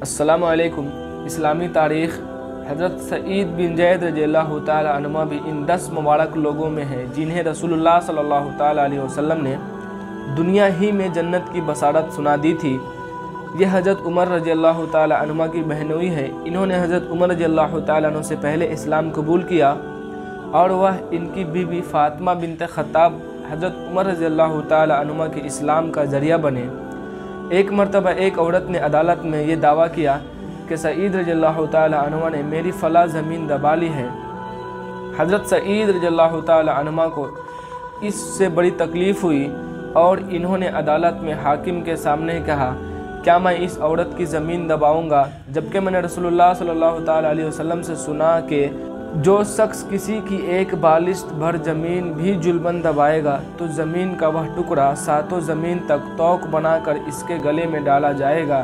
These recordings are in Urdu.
السلام علیکم۔ اسلامی تاریخ حضرت سعید بن زید رضی اللہ تعالیٰ عنہ بھی ان 10 مبارک لوگوں میں ہیں جنہیں رسول اللہ صلی اللہ تعالیٰ علیہ وسلم نے دنیا ہی میں جنت کی بشارت سنا دی تھی۔ یہ حضرت عمر رضی اللہ تعالیٰ عنہ کی بہنوئی ہے۔ انہوں نے حضرت عمر رضی اللہ تعالیٰ عنہ سے پہلے اسلام قبول کیا اور وہ ان کی بیوی فاطمہ بنت خطاب حضرت عمر رضی اللہ تعالیٰ عنہ کے اسلام کا ذریعہ بنے۔ ایک مرتبہ ایک عورت نے عدالت میں یہ دعویٰ کیا کہ سعید رضی اللہ تعالیٰ عنہ نے میری فلاں زمین دبا لی ہے۔ حضرت سعید رضی اللہ تعالیٰ عنہ کو اس سے بڑی تکلیف ہوئی اور انہوں نے عدالت میں حاکم کے سامنے کہا، کیا میں اس عورت کی زمین دباؤں گا، جبکہ میں نے رسول اللہ صلی اللہ تعالیٰ علیہ وسلم سے سنا کہ جو شخص کسی کی ایک بالشت بھر زمین بھی جلباً دبائے گا تو زمین کا وہ ٹکڑا 7 زمین تک توق بنا کر اس کے گلے میں ڈالا جائے گا۔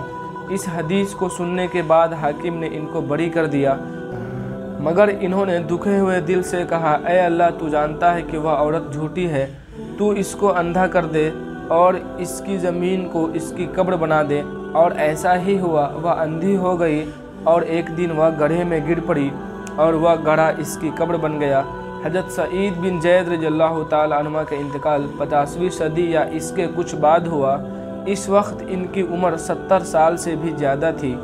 اس حدیث کو سننے کے بعد حاکم نے ان کو بری کر دیا، مگر انہوں نے دکھے ہوئے دل سے کہا، اے اللہ، تو جانتا ہے کہ وہ عورت جھوٹی ہے، تو اس کو اندھا کر دے اور اس کی زمین کو اس کی قبر بنا دے۔ اور ایسا ہی ہوا، وہ اندھی ہو گئی اور ایک دن وہ گڑھے میں گر پڑی اور وہ گڑھا اس کی قبر بن گیا۔ حضرت سعید بن زید رضی اللہ تعالیٰ عنہ کا انتقال 50ویں صدی یا اس کے کچھ بعد ہوا۔ اس وقت ان کی عمر 70 سال سے بھی زیادہ تھی۔